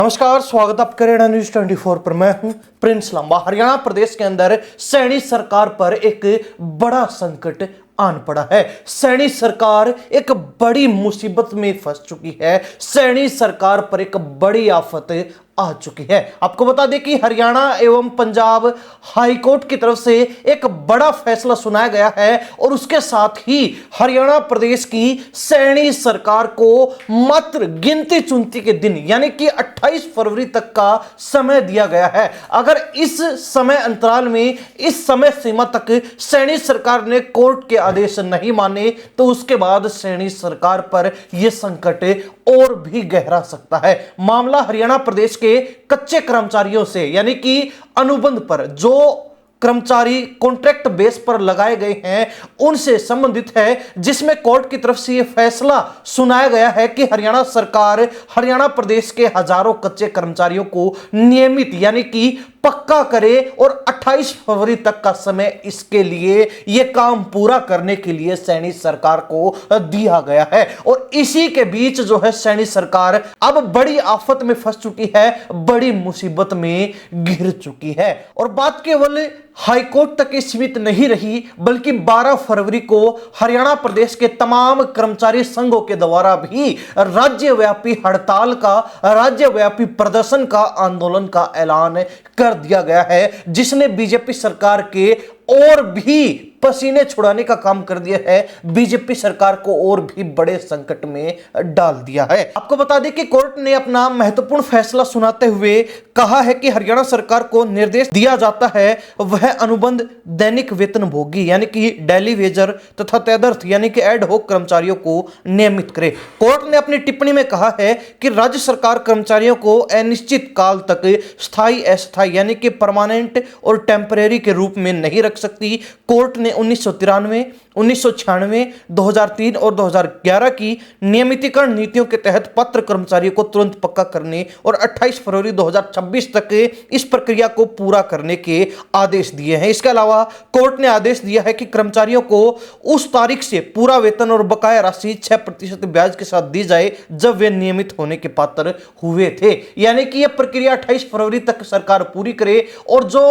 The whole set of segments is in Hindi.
नमस्कार, स्वागत आप करेड़ा न्यूज 24 पर। मैं हूं प्रिंस लंबा। हरियाणा प्रदेश के अंदर सैनी सरकार पर एक बड़ा संकट आन पड़ा है। सैनी सरकार एक बड़ी मुसीबत में फंस चुकी है। सैनी सरकार पर एक बड़ी आफत आ चुकी है। आपको बता दें कि हरियाणा एवं पंजाब हाईकोर्ट की तरफ से एक बड़ा फैसला सुनाया गया है और उसके साथ ही हरियाणा प्रदेश की सैनी सरकार को मात्र गिनती चुनती के दिन यानी कि 28 फरवरी तक का समय दिया गया है। अगर इस समय अंतराल में, इस समय सीमा तक सैनी सरकार ने कोर्ट के आदेश नहीं माने तो उसके बाद सैनी सरकार पर यह संकट और भी गहरा सकता है। मामला हरियाणा प्रदेश के कच्चे कर्मचारियों से यानी कि अनुबंध पर जो कर्मचारी कॉन्ट्रैक्ट बेस पर लगाए गए हैं उनसे संबंधित है, जिसमें कोर्ट की तरफ से यह फैसला सुनाया गया है कि हरियाणा सरकार हरियाणा प्रदेश के हजारों कच्चे कर्मचारियों को नियमित यानी कि पक्का करे और 28 फरवरी तक का समय इसके लिए यह काम पूरा करने के लिए सैनी सरकार को दिया गया है। और इसी के बीच जो है सैनी सरकार अब बड़ी आफत में फंस चुकी है, बड़ी मुसीबत में घिर चुकी है। और बात केवल हाईकोर्ट तक ही सीमित नहीं रही, बल्कि 12 फरवरी को हरियाणा प्रदेश के तमाम कर्मचारी संघों के द्वारा भी राज्यव्यापी हड़ताल का, राज्यव्यापी प्रदर्शन का, आंदोलन का ऐलान कर दिया गया है, जिसने बीजेपी सरकार के और भी पसीने छुड़ाने का काम कर दिया है, बीजेपी सरकार को और भी बड़े संकट में डाल दिया है। आपको बता दें कि कोर्ट ने अपना महत्वपूर्ण फैसला सुनाते हुए कहा है कि हरियाणा सरकार को निर्देश दिया जाता है वह अनुबंध दैनिक वेतन भोगी यानी कि डेली वेजर तथा तदर्थ यानी कि एड होक कर्मचारियों को नियमित करे। कोर्ट ने अपनी टिप्पणी में कहा है कि राज्य सरकार कर्मचारियों को अनिश्चित काल तक स्थायी, अस्थायी यानी कि परमानेंट और टेम्परेरी के रूप में नहीं रख सकती। कोर्ट ने 1993, 1996, 2003 और 2011 की नियमितीकरण नीतियों के तहत पात्र कर्मचारियों को तुरंत पक्का करने और 28 फरवरी 2026 तक इस प्रक्रिया को पूरा करने के आदेश दिए हैं। इसके अलावा कोर्ट ने आदेश दिया है कि कर्मचारियों को उस तारीख से पूरा वेतन और बकाया राशि 6% ब्याज के साथ दी जाए जब वे नियमित होने के पात्र हुए थे। यानी कि यह प्रक्रिया 28 फरवरी तक सरकार पूरी करे और जो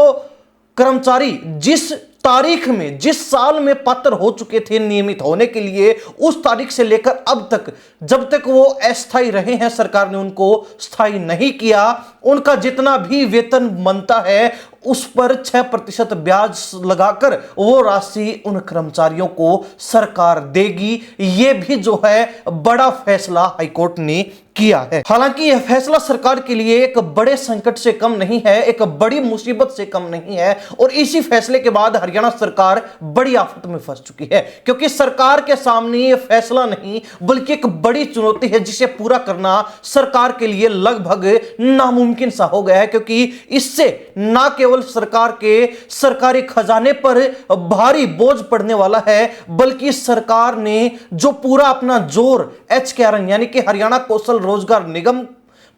कर्मचारी जिस तारीख में, जिस साल में पात्र हो चुके थे नियमित होने के लिए, उस तारीख से लेकर अब तक जब तक वो अस्थायी रहे हैं, सरकार ने उनको स्थायी नहीं किया। उनका जितना भी वेतन बनता है उस पर 6% ब्याज लगाकर वो राशि उन कर्मचारियों को सरकार देगी। ये भी जो है बड़ा फैसला हाईकोर्ट ने किया है। हालांकि यह फैसला सरकार के लिए एक बड़े संकट से कम नहीं है, एक बड़ी मुसीबत से कम नहीं है। और इसी फैसले के बाद हरियाणा सरकार बड़ी आफत में फंस चुकी है, क्योंकि सरकार के सामने यह फैसला नहीं बल्कि एक बड़ी चुनौती है जिसे पूरा करना सरकार के लिए लगभग नामुमकिन सा हो गया है। क्योंकि इससे ना केवल सरकार के सरकारी खजाने पर भारी बोझ पड़ने वाला है, बल्कि सरकार ने जो पूरा अपना जोर HKRN यानी कि हरियाणा कौशल रोजगार निगम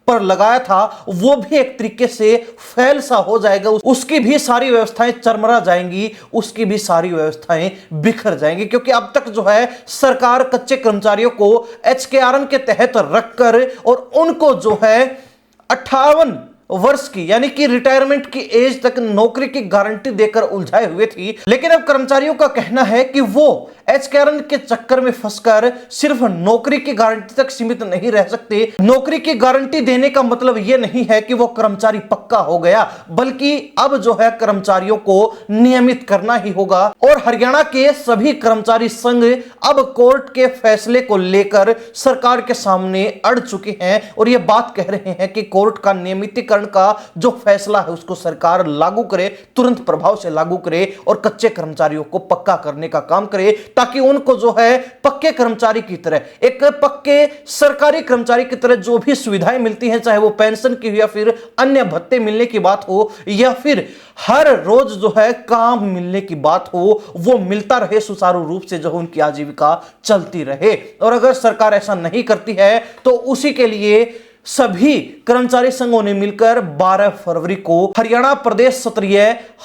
पर लगाया था वो भी एक तरीके से फैल सा हो जाएगा। उसकी भी सारी व्यवस्थाएं चरमरा जाएंगी, उसकी भी सारी व्यवस्थाएं बिखर जाएंगी। क्योंकि अब तक जो है सरकार कच्चे कर्मचारियों को HKRN के तहत रखकर और उनको जो है 58 वर्ष की यानी कि रिटायरमेंट की एज तक नौकरी की गारंटी देकर उलझाए हुए थी। लेकिन अब कर्मचारियों का कहना है कि वो HKRN के चक्कर में फंसकर सिर्फ नौकरी की गारंटी तक सीमित नहीं रह सकते। नौकरी की गारंटी देने का मतलब यह नहीं है कि वो कर्मचारी पक्का हो गया, बल्कि अब जो है कर्मचारियों को नियमित करना ही होगा। और हरियाणा के सभी कर्मचारी संघ अब कोर्ट के फैसले को लेकर सरकार के सामने अड़ चुके हैं और ये बात कह रहे हैं कि कोर्ट का नियमितीकरण का जो फैसला है उसको सरकार लागू करे, तुरंत प्रभाव से लागू करे और कच्चे कर्मचारियों को पक्का करने का काम करे, ताकि उनको जो है पक्के कर्मचारी की तरह, एक पक्के सरकारी कर्मचारी की तरह जो भी सुविधाएं मिलती हैं, चाहे वो पेंशन की या फिर अन्य भत्ते मिलने की बात हो या फिर हर रोज जो है काम मिलने की बात हो, वो मिलता रहे सुचारू रूप से, जो उनकी आजीविका चलती रहे। और अगर सरकार ऐसा नहीं करती है तो उसी के लिए सभी कर्मचारी संघों ने मिलकर 12 फरवरी को हरियाणा प्रदेश स्तरीय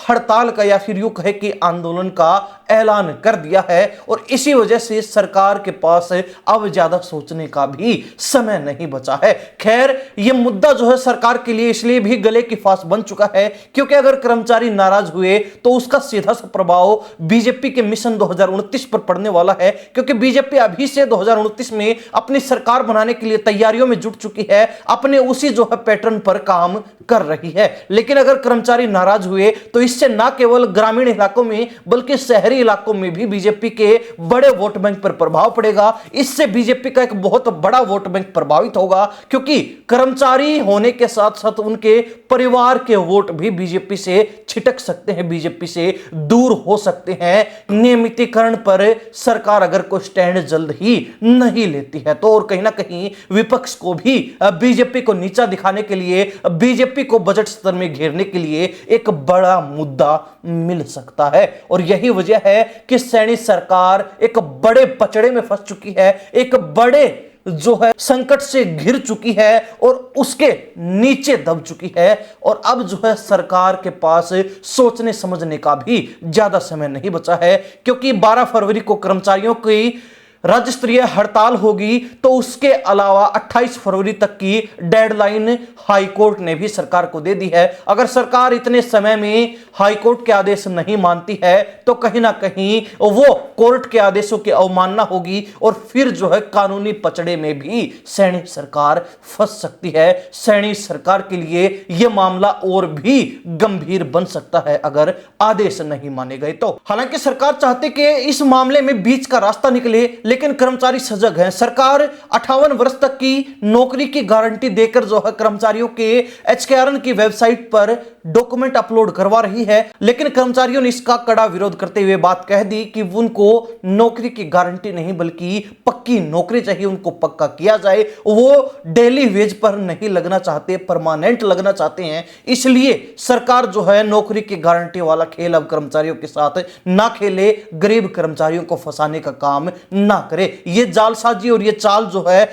हड़ताल का या फिर यूं कहे कि आंदोलन का ऐलान कर दिया है और इसी वजह से सरकार के पास अब ज्यादा सोचने का भी समय नहीं बचा है। खैर, यह मुद्दा जो है सरकार के लिए इसलिए भी गले की फांस बन चुका है क्योंकि अगर कर्मचारी नाराज हुए तो उसका सीधा सा प्रभाव बीजेपी के मिशन 2029 पर पड़ने वाला है, क्योंकि बीजेपी अभी से 2029 में अपनी सरकार बनाने के लिए तैयारियों में जुट चुकी है, अपने उसी जो है पैटर्न पर काम कर रही है। लेकिन अगर कर्मचारी नाराज हुए तो इससे ना केवल ग्रामीण इलाकों में बल्कि शहरी इलाकों में भी बीजेपी के बड़े वोट बैंक पर प्रभाव पड़ेगा। इससे बीजेपी का एक बहुत बड़ा वोट बैंक प्रभावित होगा, क्योंकि कर्मचारी होने के साथ साथ उनके परिवार के वोट भी बीजेपी से छिटक सकते हैं, बीजेपी से दूर हो सकते हैं। नियमितीकरण पर सरकार अगर कोई स्टैंड जल्द ही नहीं लेती है तो और कहीं ना कहीं विपक्ष को भी बीजेपी को नीचा दिखाने के लिए, बीजेपी को बजट स्तर में घेरने के लिए एक बड़ा मुद्दा मिल सकता है। और यही वजह है कि सैनी सरकार एक बड़े पचड़े में फंस चुकी है, एक बड़े जो है संकट से घिर चुकी है और उसके नीचे दब चुकी है। और अब जो है सरकार के पास सोचने समझने का भी ज्यादा समय नहीं बचा है, क्योंकि 12 फरवरी को कर्मचारियों की राज्य स्तरीय हड़ताल होगी, तो उसके अलावा 28 फरवरी तक की डेडलाइन हाईकोर्ट ने भी सरकार को दे दी है। अगर सरकार इतने समय में हाईकोर्ट के आदेश नहीं मानती है तो कहीं ना कहीं वो कोर्ट के आदेशों की अवमानना होगी और फिर जो है कानूनी पचड़े में भी सैनी सरकार फंस सकती है। सैनी सरकार के लिए यह मामला और भी गंभीर बन सकता है अगर आदेश नहीं माने गए तो। हालांकि सरकार चाहती कि इस मामले में बीच का रास्ता निकले, लेकिन कर्मचारी सजग हैं। सरकार 58 वर्ष तक की नौकरी की गारंटी देकर जो है कर्मचारियों के एचकेआरएन की वेबसाइट पर डॉक्यूमेंट अपलोड करवा रही है, लेकिन कर्मचारियों ने इसका कड़ा विरोध करते हुए बात कह दी कि उनको नौकरी की गारंटी नहीं बल्कि पक्की नौकरी चाहिए, उनको पक्का किया जाए। वो डेली वेज पर नहीं लगना चाहते, परमानेंट लगना चाहते हैं। इसलिए सरकार जो है नौकरी की गारंटी वाला खेल अब कर्मचारियों के साथ ना खेले, गरीब कर्मचारियों को फंसाने का काम ना करे। ये जालसाजी और ये चाल जो है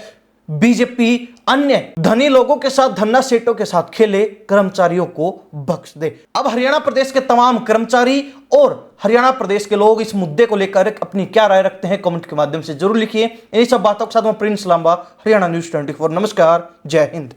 बीजेपी अन्य धनी लोगों के साथ, धन्ना सेठों के साथ खेले, कर्मचारियों को बख्श दे। अब हरियाणा प्रदेश के तमाम कर्मचारी और हरियाणा प्रदेश के लोग इस मुद्दे को लेकर अपनी क्या राय रखते हैं कमेंट के माध्यम से जरूर लिखिए। इन्हीं सब बातों के साथ मैं प्रिंस लांबा, हरियाणा न्यूज़ 24। नमस्कार, जय हिंद।